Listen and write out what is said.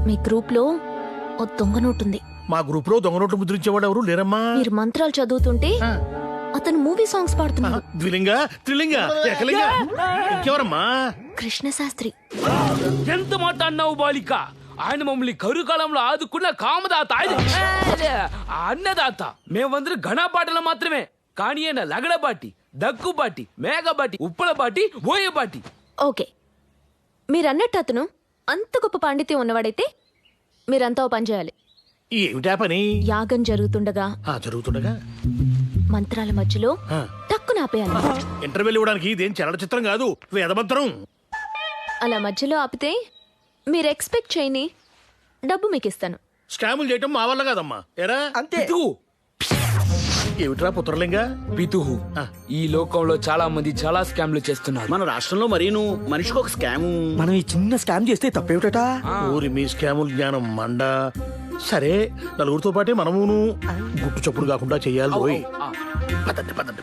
మీ group లో ఓ దొంగ నోటుంది. మా గ్రూప్ లో దొంగ నోట్లు ముద్రించేవాడు ఎవరు లేరమ్మా. మీరు మంత్రాలు చదువుతుంటే అతను మూవీ సాంగ్స్ పాడుతున్నాడు. ద్విలింగ త్రిలింగ ఏకలింగ ఇంకెవరమ్మా? కృష్ణ శాస్త్రి. ఎంత మాట అన్నావు బాలిక? ఆయన మమ్మల్ని కరుకాలంలో ఆదుకున్న కామదాత ఆయన. అన్నదాత. మేమందరం ఘనపాటలు మాత్రమే, కానీ ఆయన లగడబాటి, దగ్గుబాటి, మేఘబాటి, ఉప్పలబాటి, ఓయబాటి. ఓకే, మీరన్నట్టు అతను అంత గొప్ప పాండిత్యం ఉన్నవాడైతే మీరంతా ఓ పని చేయాలి. ఏమిటా పని? యాగం జరుగుతుండగా జరుగుతుండగా మంత్రాల మధ్యలో టక్కున ఆపేయాలి. ఇంటర్వ్యూలు ఇవ్వడానికి ఇదేం చలనచిత్రం కాదు, వేదమంత్రం. అలా మధ్యలో ఆపితే మీరు ఎక్స్పెక్ట్ చేయని డబ్బు మీకు ఇస్తాను. స్కాములు చేయటం మా వల్ల కాదమ్మా. ఎరా పితుహు, ఏమిట్రా పుత్రలింగ? పితుహు. ఈ లోకంలో చాలా మంది చాలా స్కామ్లు చేస్తున్నారు. మన రాష్ట్రంలో మరీను మనిషికి ఒక స్కాము. మనం ఈ చిన్న స్కామ్ చేస్తే తప్పేమిటా? ఊరి మీ స్కాముల జ్ఞానం మండ. సరే, నలుగురితో పాటే మనమును గుట్టు చప్పుడు కాకుండా చెయ్యాలి. పోయి పదండి పదండి.